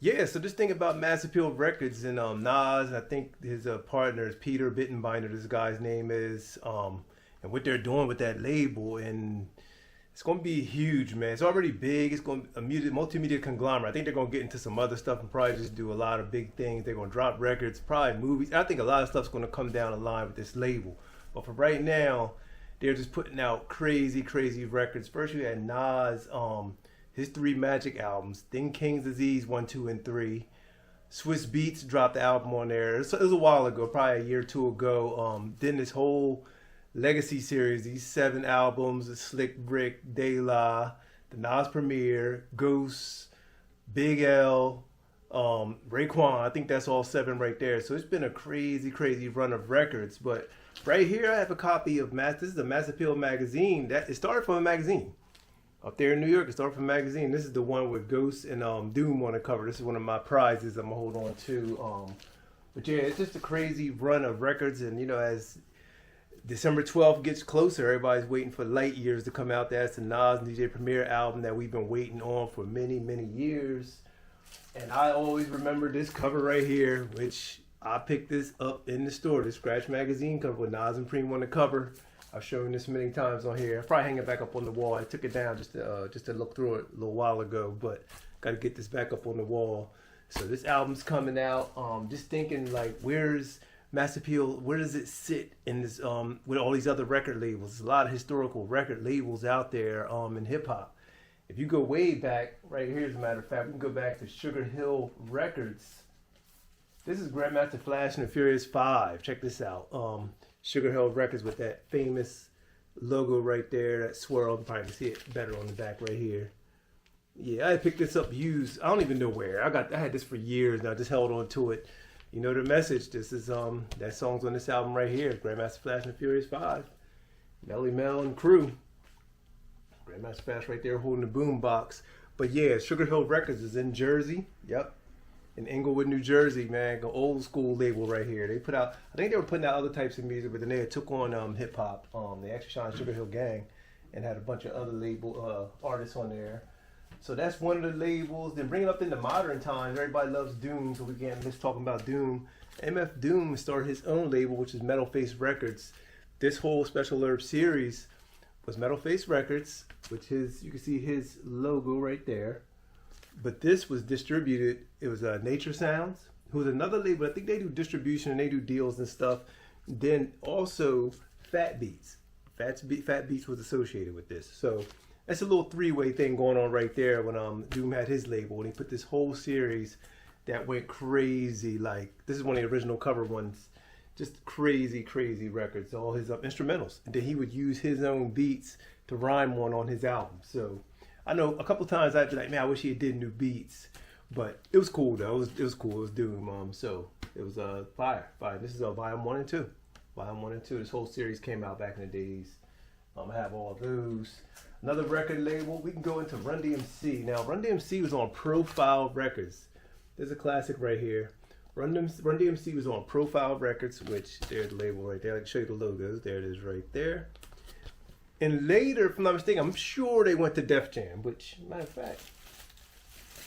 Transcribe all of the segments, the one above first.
Yeah, so just think about Mass Appeal Records and Nas, and I think his partner is Peter Bittenbinder, this guy's name is, and what they're doing with that label, and it's going to be huge, man. It's already big. It's going to be a multimedia conglomerate. I think they're going to get into some other stuff and probably just do a lot of big things. They're going to drop records, probably movies. I think a lot of stuff's going to come down the line with this label. But for right now, they're just putting out crazy, crazy records. First, you had Nas, his 3 Magic albums, then King's Disease 1, 2, and 3. Swiss Beats dropped the album on there. It was a while ago, probably a year or two ago. Then this whole Legacy series, these 7 albums, the Slick Rick, De La, the Nas Premier, Ghost, Big L, Raekwon. I think that's all 7 right there. So it's been a crazy, crazy run of records. But right here, I have a copy of This is the Mass Appeal magazine. It started from a magazine. Up there in New York, it started from a magazine. This is the one with Ghost and Doom on the cover. This is one of my prizes I'm going to hold on to. But yeah, it's just a crazy run of records. And, you know, as December 12th gets closer, everybody's waiting for Light Years to come out. That's the Nas and DJ Premier album that we've been waiting on for many, many years. And I always remember this cover right here, which I picked this up in the store, the Scratch Magazine cover with Nas and Preem on the cover. I've shown this many times on here. I probably hang it back up on the wall. I took it down just to look through it a little while ago, but got to get this back up on the wall. So this album's coming out. Just thinking, like, where's Mass Appeal, where does it sit in this with all these other record labels? There's a lot of historical record labels out there in hip hop. If you go way back, right here as a matter of fact, we can go back to Sugar Hill Records. This is Grandmaster Flash and the Furious 5. Check this out. Sugar Hill Records with that famous logo right there, that swirl. You probably can see it better on the back right here. Yeah, I picked this up used. I don't even know where. I had this for years now. I just held on to it. You know the message. This is that song's on this album right here. Grandmaster Flash and the Furious 5. Melly Mel and crew. Grandmaster Flash right there holding the boom box. But yeah, Sugar Hill Records is in Jersey. Yep. In Englewood, New Jersey, man. An old school label right here. They put out, I think they were putting out other types of music, but then they took on hip hop. They actually signed Sugar Hill Gang and had a bunch of other label artists on there. So that's one of the labels. Then bring it up into modern times. Everybody loves Doom, so we can't miss talking about Doom. MF Doom started his own label, which is Metal Face Records. This whole Special Herb series was Metal Face Records, which you can see his logo right there. But this was distributed, it was Nature Sounds, who is another label. I think they do distribution and they do deals and stuff. Then also Fat Beats. Fat Beats was associated with this. So that's a little 3-way thing going on right there when Doom had his label. And he put this whole series that went crazy. Like, this is one of the original cover ones. Just crazy, crazy records. All his instrumentals. And then he would use his own beats to rhyme on his album. So I know a couple times I'd be like, man, I wish he did new beats. But it was cool, though. It was cool. It was Doom. So it was fire. This is Volume 1 and 2. Volume 1 and 2. This whole series came out back in the days. I have all those. Another record label, we can go into Run DMC. Now, Run DMC was on Profile Records. There's a classic right here. Run DMC was on Profile Records, which there's the label right there. I can show you the logos. There it is right there. And later, if I'm not mistaken, I'm sure they went to Def Jam, which, matter of fact,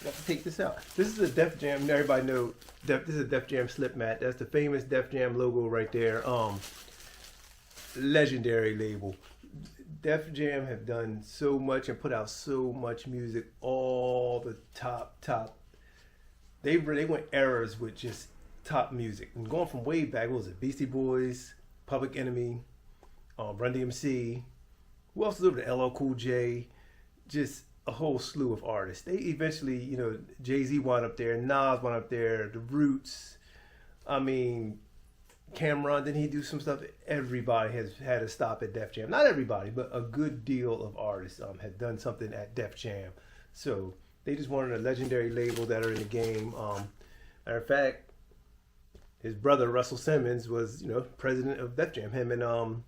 I got to take this out. This is a Def Jam, everybody know, this is a Def Jam slip mat. That's the famous Def Jam logo right there. Legendary label. Def Jam have done so much and put out so much music, all the top. They went eras with just top music. And going from way back, what was it? Beastie Boys, Public Enemy, Run DMC. Who else was over there? LL Cool J. Just a whole slew of artists. They eventually, Jay-Z wound up there, Nas wound up there, The Roots. I mean, Cameron, didn't he do some stuff? Everybody has had a stop at Def Jam. Not everybody, but a good deal of artists had done something at Def Jam. So they just wanted a legendary label that are in the game. Matter of fact, his brother Russell Simmons was, president of Def Jam. Him and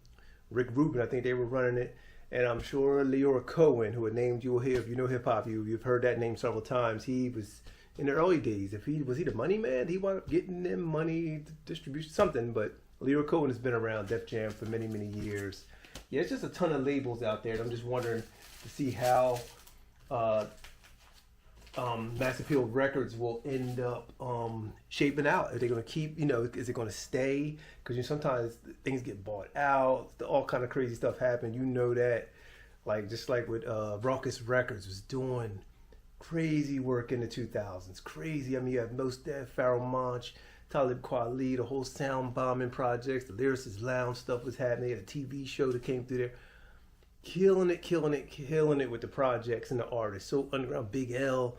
Rick Rubin, I think they were running it. And I'm sure Leora Cohen, who had named you here, if you know hip hop, you've heard that name several times. He was in the early days. Was he the money man? He wound up getting them money, distribution, something. But Leora Cohen has been around Def Jam for many, many years. Yeah, it's just a ton of labels out there. And I'm just wondering to see how Mass Appeal Records will end up shaping out. Are they going to keep, is it going to stay? Because sometimes things get bought out, all kind of crazy stuff happen. You know that, just like with Rawkus Records was doing crazy work in the 2000s. Crazy. I mean, you have Mos Def, Pharoah Monch, Talib Kweli, the whole sound bombing projects, the Lyricist Lounge stuff was happening. A TV show that came through there. Killing it with the projects and the artists. So underground, Big L,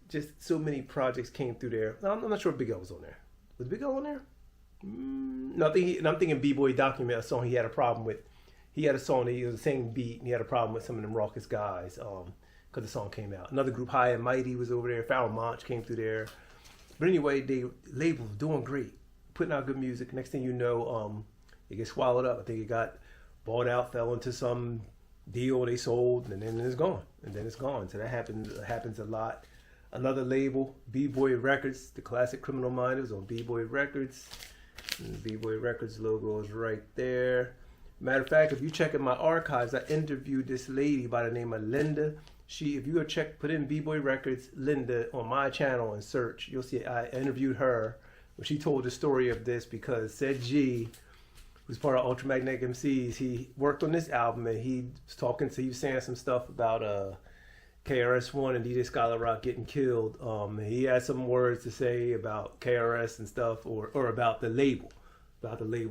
just so many projects came through there. I'm not sure if Big L was on there. Was Big L on there? No, I'm thinking B-Boy Document, a song he had a problem with. He had a song that he was the same beat, and he had a problem with some of them Rawkus guys because the song came out. Another group, High and Mighty, was over there. Pharoah Monch came through there. But anyway, they label doing great, putting out good music. Next thing you know, it gets swallowed up. I think it got bought out, fell into some deal they sold, and then it's gone. So that happens a lot. Another label, B-Boy Records, the classic Criminal Minders on B-Boy Records. And the B-Boy Records logo is right there. Matter of fact, if you check in my archives, I interviewed this lady by the name of Linda. If you go put in B-Boy Records, Linda, on my channel and search, you'll see I interviewed her. She told the story of this because said G, who's part of Ultramagnetic MCs, he worked on this album and he was saying some stuff about KRS-One and DJ Scholar Rock getting killed. He had some words to say about KRS and stuff, or about the label.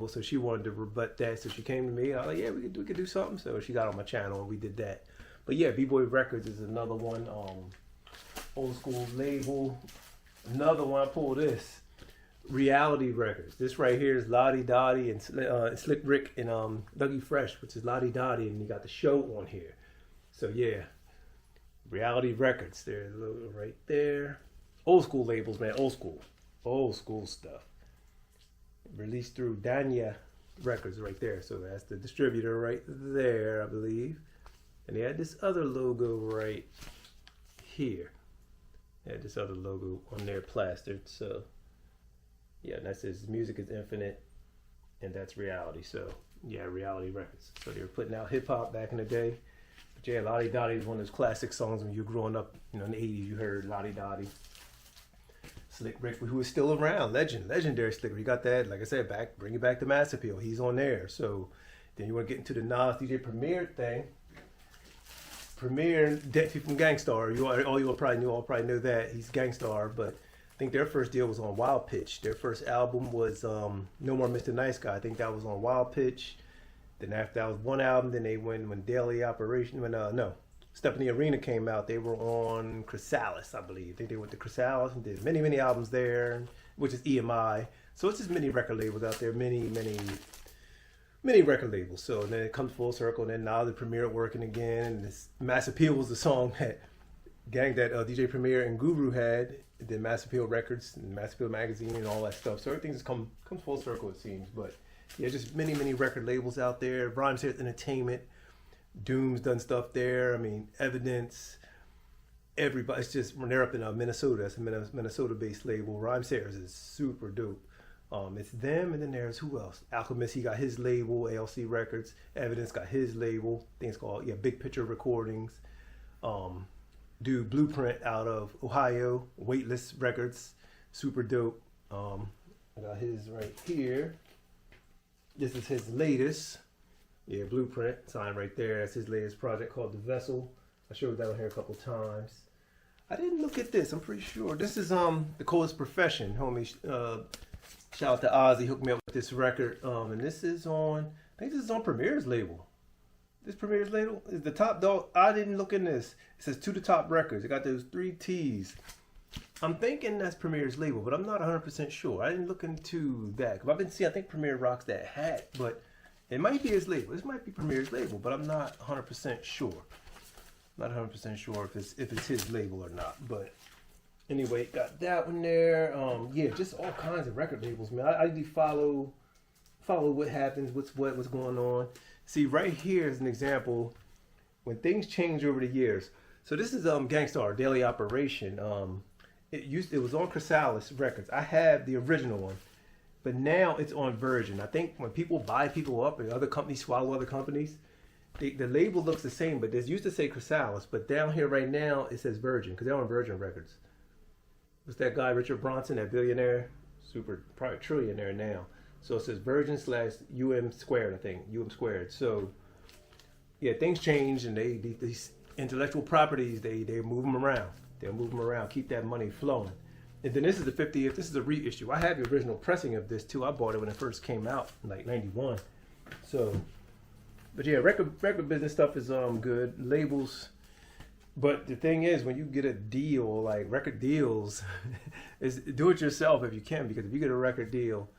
So she wanted to rebut that. So she came to me. I was like, yeah, we could do something. So she got on my channel and we did that. But yeah, B-Boy Records is another one. Old school label. Another one, I pulled this. Reality Records. This right here is Lottie Dottie and Slick Rick and Dougie Fresh, which is Lottie Dottie, and you got the show on here. So yeah, Reality Records. There's a logo right there. Old school labels, man. Old school stuff. Released through Danya Records right there. So that's the distributor right there, I believe. And they had this other logo right here. They had this other logo on there plastered. So yeah, and that says Music is Infinite, and that's Reality. So yeah, Reality Records. So they were putting out hip hop back in the day. But yeah, Lottie Dottie is one of those classic songs when you're growing up, in the 80s, you heard Lottie Dottie. Slick Rick, who is still around, legendary Slick Rick. You got that, like I said, bring it back to Mass Appeal. He's on there. So then you want to get into the Nas DJ Premier thing. Premier, Deadfeet from Gangstar. You all probably know that he's Gangstar, but I think their first deal was on Wild Pitch. Their first album was No More Mr. Nice Guy. I think that was on Wild Pitch. Then after that was one album. Then they went when Daily Operation. Step in the Arena came out. They were on Chrysalis, I believe. I think they went to Chrysalis and did many albums there, which is EMI. So it's just many record labels out there. Many record labels. So then it comes full circle. And then now the Premier working again. And this Mass Appeal was the song that DJ Premier and Guru had. And then Mass Appeal Records and Mass Appeal Magazine and all that stuff. So everything's comes full circle, it seems. But yeah, just many record labels out there. Rhymes Here Entertainment. Doom's done stuff there. I mean, Evidence. Everybody. It's just, they're up in Minnesota. It's a Minnesota-based label. Rhymes Here is super dope. It's them, and then there's who else? Alchemist, he got his label. ALC Records. Evidence got his label. I think it's called Big Picture Recordings. Dude, Blueprint out of Ohio. Weightless Records, super dope. I got his right here. This is his latest. Yeah, Blueprint, signed right there. That's his latest project called The Vessel. I showed that on here a couple times. I didn't look at this, I'm pretty sure. This is The Coldest Profession, homie. Shout out to Ozzy, hooked me up with this record. And this is on, I think this is on Premier's label. This Premier's label is the top dog. I didn't look in this. It says To The Top Records. It got those 3 T's. I'm thinking that's Premier's label, but I'm not 100% sure. I didn't look into that. Cause I've been seeing, I think Premier rocks that hat, but it might be his label. This might be Premier's label, but I'm not 100% sure. Not 100% sure if it's his label or not. But anyway, got that one there. Yeah, just all kinds of record labels, man. I usually follow what happens, what's going on. See, right here is an example when things change over the years. So this is Gangstar Daily Operation. It was on Chrysalis Records. I have the original one. But now it's on Virgin. I think when people buy people up and other companies swallow other companies, the label looks the same, but this used to say Chrysalis, but down here right now it says Virgin because they're on Virgin Records. What's that guy, Richard Bronson, that billionaire, super probably trillionaire now. So it says Virgin / UM squared, I think, UM squared. So yeah, things change, and these intellectual properties they move them around. They'll move them around, keep that money flowing. And then this is the 50th. This is a reissue. I have the original pressing of this too. I bought it when it first came out in like '91. So, but yeah, record business stuff is good. Labels. But the thing is, when you get a deal, like record deals, is do it yourself if you can, because if you get a record deal,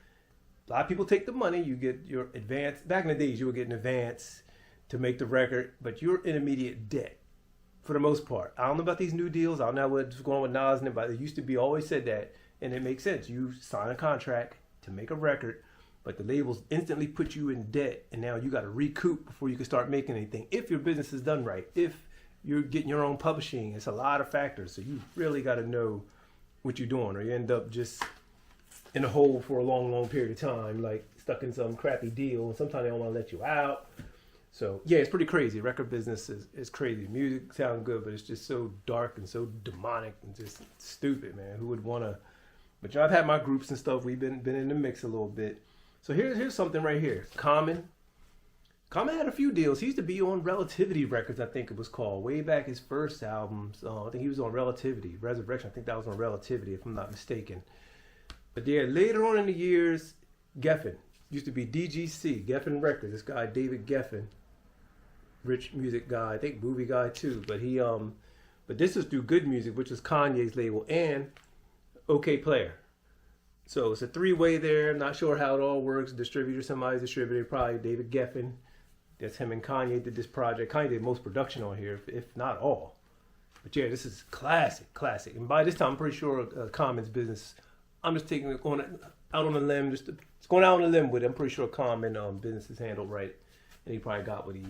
a lot of people take the money, you get your advance. Back in the days, you would get an advance to make the record, but you're in immediate debt for the most part. I don't know about these new deals. I don't know what's going on with Nas and them, but it used to be always said that, and it makes sense. You sign a contract to make a record, but the labels instantly put you in debt, and now you got to recoup before you can start making anything. If your business is done right, if you're getting your own publishing, it's a lot of factors. So you really got to know what you're doing, or you end up just in a hole for a long, long period of time, like stuck in some crappy deal, and sometimes they don't want to let you out. So yeah, it's pretty crazy. Record business is crazy. Music sounds good, but it's just so dark and so demonic and just stupid, man. Who would want to? But I've had my groups and stuff. We've been in the mix a little bit. So here's something right here. Common had a few deals. He used to be on Relativity Records, I think it was called, way back his first albums. I think he was on Relativity, Resurrection. I think that was on Relativity, if I'm not mistaken. But yeah, later on in the years, Geffen used to be DGC, Geffen Records. This guy David Geffen, rich music guy, I think movie guy too. But he but this is through Good Music, which is Kanye's label, and OK Player. So it's a three-way there. I'm not sure how it all works. Distributor, somebody's distributor, probably David Geffen. That's him and Kanye did this project. Kanye did most production on here, if not all. But yeah, this is classic. And by this time, I'm pretty sure Common's business. I'm just going out on a limb. It's going out on a limb with it. I'm pretty sure Common business is handled right, and he probably got what he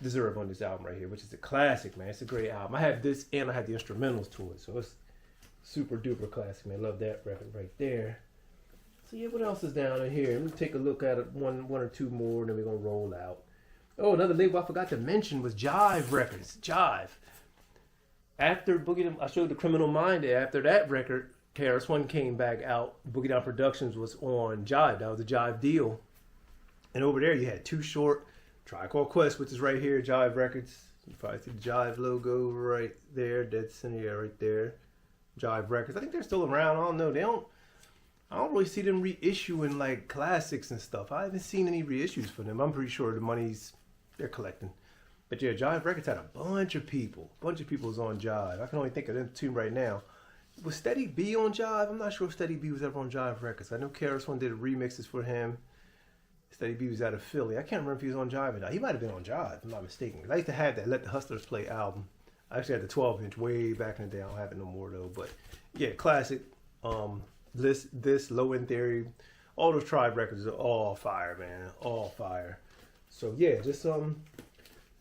deserved on this album right here, which is a classic, man. It's a great album. I have this, and I have the instrumentals to it, so it's super duper classic, man. Love that record right there. So yeah, what else is down in here? Let me take a look at it, one or two more, and then we're gonna roll out. Oh, another label I forgot to mention was Jive Records. Jive. After Boogie Down, I showed the Criminal Minded. After that record, KRS-One came back out. Boogie Down Productionz was on Jive. That was a Jive deal. And over there, you had Too Short, Tribe Called Quest, which is right here, Jive Records. You probably see the Jive logo right there. That's in the air right there. Jive Records. I think they're still around. I don't know. I don't really see them reissuing like classics and stuff. I haven't seen any reissues for them. I'm pretty sure the money's they're collecting. But yeah, Jive Records had a bunch of people. A bunch of people was on Jive. I can only think of them two right now. Was Steady B on Jive? I'm not sure if Steady B was ever on Jive Records. I know KRS-One did remixes for him. Steady B was out of Philly. I can't remember if he was on Jive or not. He might have been on Jive, if I'm not mistaken. I used to have that Let the Hustlers Play album. I actually had the 12-inch way back in the day. I don't have it no more though. But yeah, classic. This Low End Theory, all those Tribe records are all fire, man. All fire. So yeah, just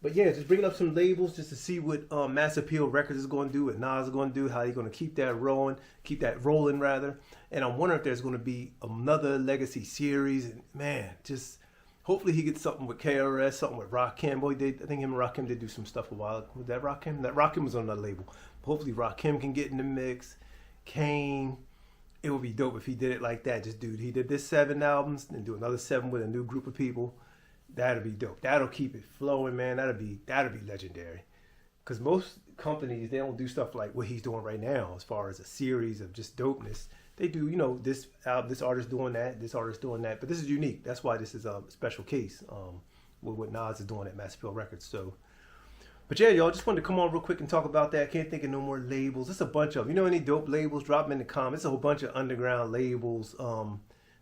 just bringing up some labels just to see what Mass Appeal Records is going to do, what Nas is going to do, how he's going to keep that rolling rather. And I'm wondering if there's going to be another Legacy series. And man, just hopefully he gets something with KRS, something with Rakim. Boy, I think him and Rakim did do some stuff a while. Was that Rakim? That Rakim was on another label. Hopefully Rakim can get in the mix. Kane. It would be dope if he did it like that. Just dude, he did this 7 albums and do another 7 with a new group of people. That'd be dope. That'll keep it flowing, man. That'd be legendary. Because most companies, they don't do stuff like what he's doing right now as far as a series of just dopeness. They do, this artist doing that, this artist doing that. But this is unique. That's why this is a special case with what Nas is doing at Mass Appeal Records. So, but yeah, y'all, just wanted to come on real quick and talk about that. Can't think of no more labels. There's a bunch of them. You know any dope labels? Drop them in the comments. There's a whole bunch of underground labels.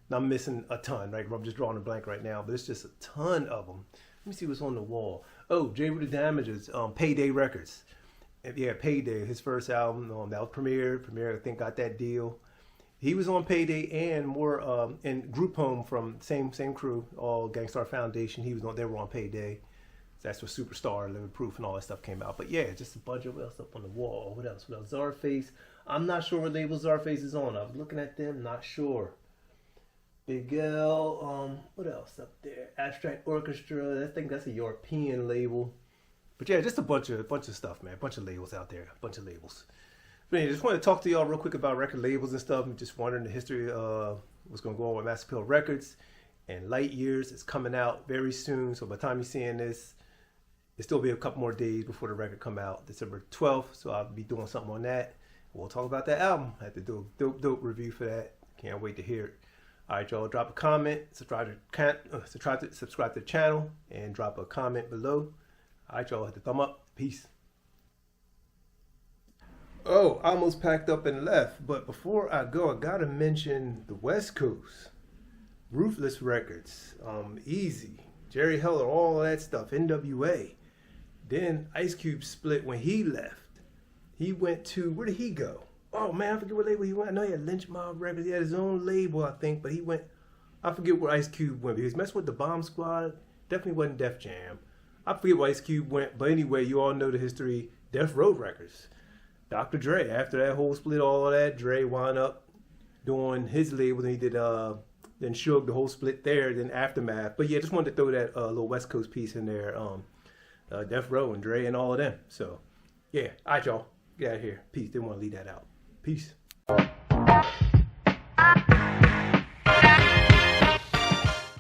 I'm missing a ton, right? I'm just drawing a blank right now, but it's just a ton of them. Let me see what's on the wall. Oh, J. Rue the Damages, Payday Records. Yeah, Payday, his first album, that was Premier. Premier, I think, got that deal. He was on Payday and more in Group Home from same crew, all Gangstar Foundation. They were on Payday. That's where Superstar, Living Proof, and all that stuff came out. But yeah, just a bunch of else up on the wall. What else? Czarface. I'm not sure what label Czarface is on. I was looking at them, not sure. Big L, what else up there? Abstract Orchestra. I think that's a European label. But yeah, just a bunch of stuff, man. A bunch of labels out there. A bunch of labels. But anyway, just want to talk to y'all real quick about record labels and stuff. I'm just wondering the history of what's going to go on with Mass Appeal Records. And Light Years is coming out very soon. So by the time you're seeing this, it'll still be a couple more days before the record come out, December 12th. So I'll be doing something on that. We'll talk about that album. I have to do a dope review for that. Can't wait to hear it. All right, y'all, drop a comment, subscribe to the channel, and drop a comment below. All right, y'all, hit the thumb up. Peace. Oh, I almost packed up and left, but before I go, I gotta mention the West Coast. Ruthless Records, Easy, Jerry Heller, all that stuff, NWA. Then Ice Cube split when he left. He went to, where did he go? Oh man, I forget what label he went. I know he had Lynch Mob Records. He had his own label, I think, but he went, I forget where Ice Cube went. He was messing with the Bomb Squad. Definitely wasn't Def Jam. I forget where Ice Cube went, but anyway, you all know the history. Death Row Records. Dr. Dre, after that whole split, all of that, Dre wound up doing his label. Then he did, then Suge, the whole split there, then Aftermath. But yeah, just wanted to throw that little West Coast piece in there. Death Row and Dre and all of them. So yeah, all right, y'all. Get out of here. Peace. Didn't want to leave that out. Peace.